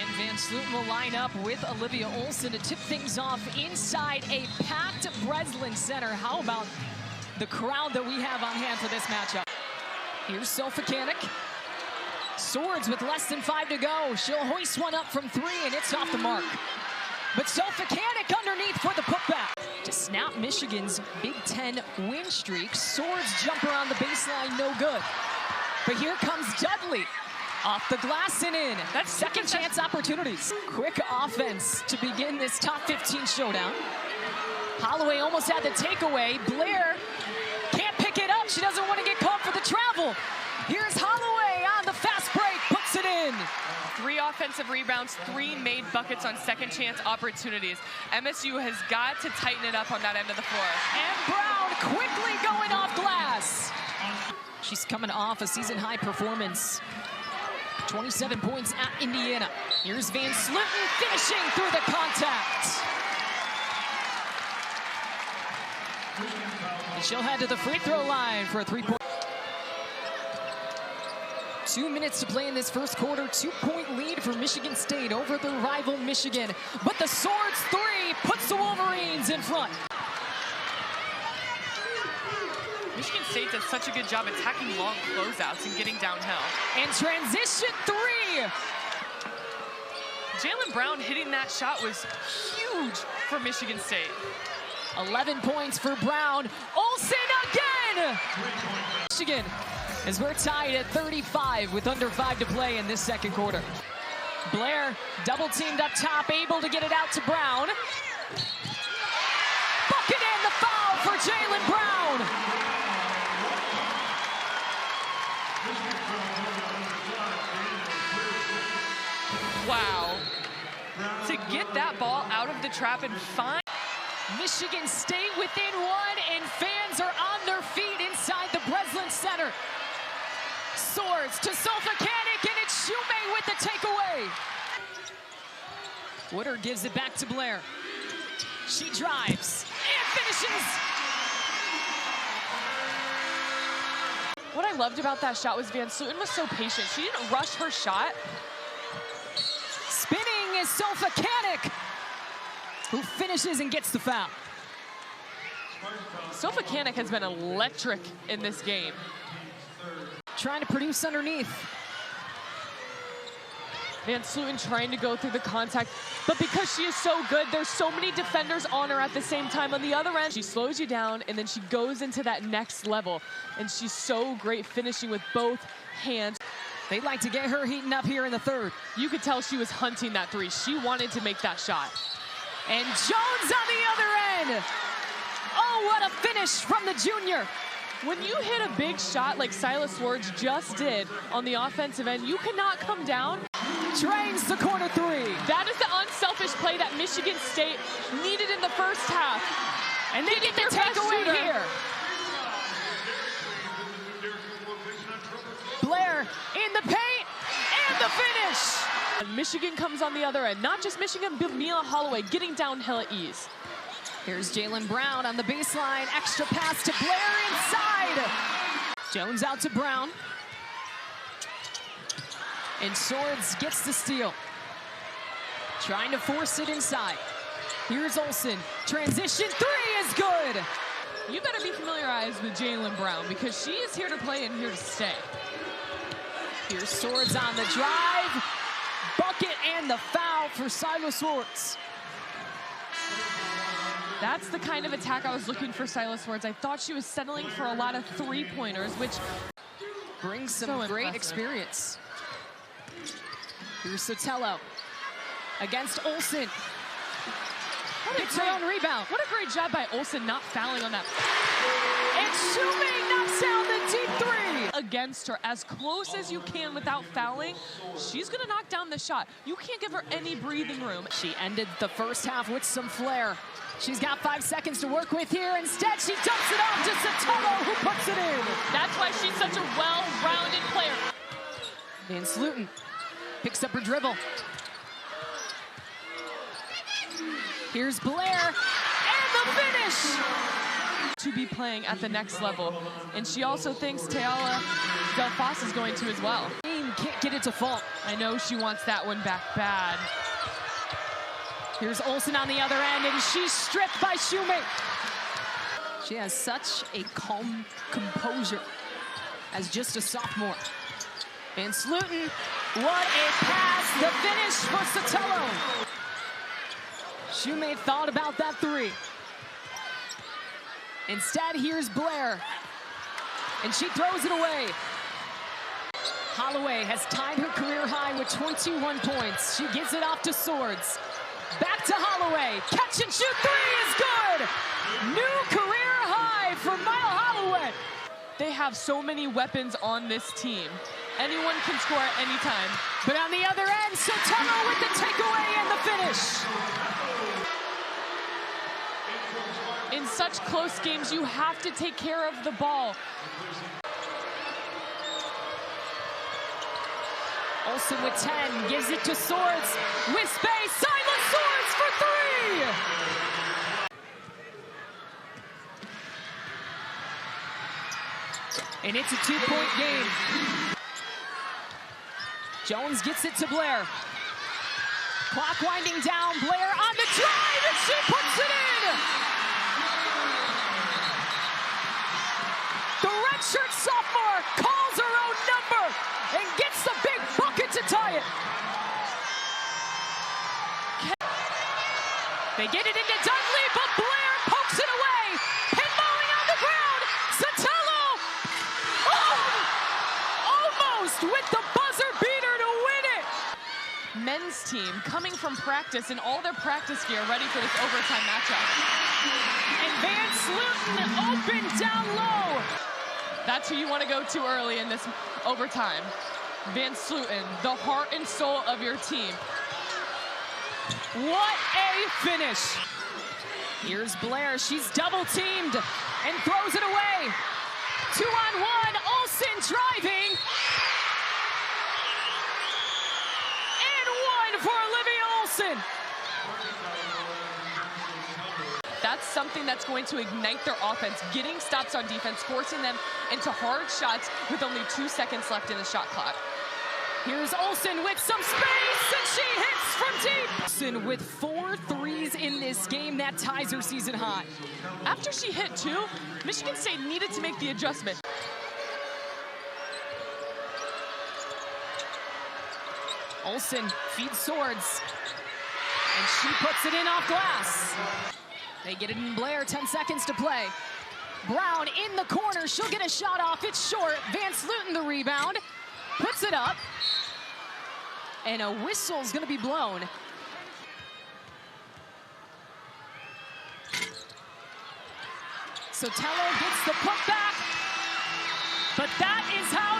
And Van Sluten will line up with Olivia Olsen to tip things off inside a packed Breslin Center. How about the crowd that we have on hand for this matchup? Here's Sofakanik. Swords with less than 5 to go. She'll hoist one up from 3, and it's off the mark. But Sofakanik underneath for the putback. To snap Michigan's Big Ten win streak. Swords jumper on the baseline, no good. But here comes Dudley. Off the glass and in. That's second chance opportunities. Quick offense to begin this top 15 showdown. Holloway almost had the takeaway. Blair can't pick it up. She doesn't want to get caught for the travel. Here's Holloway on the fast break, puts it in. 3 offensive rebounds, 3 made buckets on second chance opportunities. MSU has got to tighten it up on that end of the floor. And Brown quickly going off glass. She's coming off a season high performance. 27 points at Indiana. Here's Van Sluten finishing through the contact. And she'll head to the free throw line for a 3-point. 2 minutes to play in this first quarter. 2-point lead for Michigan State over their rival Michigan. But the Swords 3 puts the Wolverines in front. Michigan State does such a good job attacking long closeouts and getting downhill. And transition 3. Jalen Brown hitting that shot was huge for Michigan State. 11 points for Brown. Olsen again! Michigan, as we're tied at 35 with under 5 to play in this second quarter. Blair double teamed up top, able to get it out to Brown. Bucket and the foul for Jalen Brown. Wow. To get that ball out of the trap and find Michigan State within 1, and fans are on their feet inside the Breslin Center. Swords to Sofakanik, and it's Shumei with the takeaway. Woodard gives it back to Blair. She drives and finishes. What I loved about that shot was Van Sluten was so patient. She didn't rush her shot. Spinning is Sofakanik, who finishes and gets the foul. Sofakanik has been electric in this game. Trying to produce underneath. Van Sluten trying to go through the contact, but because she is so good, there's so many defenders on her at the same time. On the other end, she slows you down, and then she goes into that next level, and she's so great finishing with both hands. They'd like to get her heating up here in the third. You could tell she was hunting that 3. She wanted to make that shot. And Jones on the other end. Oh, what a finish from the junior. When you hit a big shot like Silas Swords just did on the offensive end, you cannot come down. Drains the corner 3. That is the unselfish play that Michigan State needed in the first half. And they get the takeaway here. Blair in the paint, and the finish. And Michigan comes on the other end. Not just Michigan, but Mia Holloway getting downhill at ease. Here's Jalen Brown on the baseline. Extra pass to Blair inside. Jones out to Brown. And Swords gets the steal. Trying to force it inside. Here's Olsen. Transition 3 is good. You better be familiarized with Jalen Brown because she is here to play and here to stay. Here's Swords on the drive. Bucket and the foul for Silas Swords. That's the kind of attack I was looking for Silas Swords. I thought she was settling for a lot of 3-pointers, which brings some great experience. Here's Sotelo against Olsen. Gets her own rebound. What a great job by Olsen not fouling on that. And Shumei knocks down the deep 3. Against her as close as you can without fouling. She's gonna knock down the shot. You can't give her any breathing room. She ended the first half with some flair. She's got 5 seconds to work with here. Instead, she dumps it off to Sotelo, who puts it in. That's why she's such a well-rounded player. Van Sluten picks up her dribble. Here's Blair, and the finish! To be playing at the next level. And she also thinks Teala Delphos is going to as well. can't get it to fall. I know she wants that one back bad. Here's Olsen on the other end, and she's stripped by Shoemate. She has such a calm composure as just a sophomore. Van Sluten, what a pass, the finish for Sotelo. Shoemate thought about that three. Instead, here's Blair, and she throws it away. Holloway has tied her career high with 21 points. She gives it off to Swords. Back to Holloway, catch and shoot three is good! New career high for Mile Holloway. They have so many weapons on this team. Anyone can score at any time. But on the other end, Sotelo with the takeaway and the finish. In such close games, you have to take care of the ball. Olsen with 10, gives it to Swords. With space, Silas Swords for three! And it's a two-point game. Jones gets it to Blair. Clock winding down, Blair on the drive, and she puts it in! The redshirt sophomore calls her own number and gets the big bucket to tie it. They get it into Dudley, but Blair pokes it away. Pinballing on the ground. Sotelo, almost with the buzzer beater to win it. Men's team coming from practice in all their practice gear, ready for this overtime matchup. And Van Sluten open down low. That's who you want to go to early in this overtime. Van Sluten, the heart and soul of your team. What a finish. Here's Blair, she's double teamed and throws it away. 2-on-1, Olsen driving. And one for Olivia Olsen. That's something that's going to ignite their offense, getting stops on defense, forcing them into hard shots with only 2 seconds left in the shot clock. Here's Olsen with some space, and she hits from deep. Olsen with 4 threes in this game. That ties her season high. After she hit 2, Michigan State needed to make the adjustment. Olsen feeds Swords, and she puts it in off glass. They get it in Blair, 10 seconds to play. Brown in the corner, she'll get a shot off, it's short. Van Sluten the rebound, puts it up, and a whistle's gonna be blown. Sotelo gets the putback, but that is how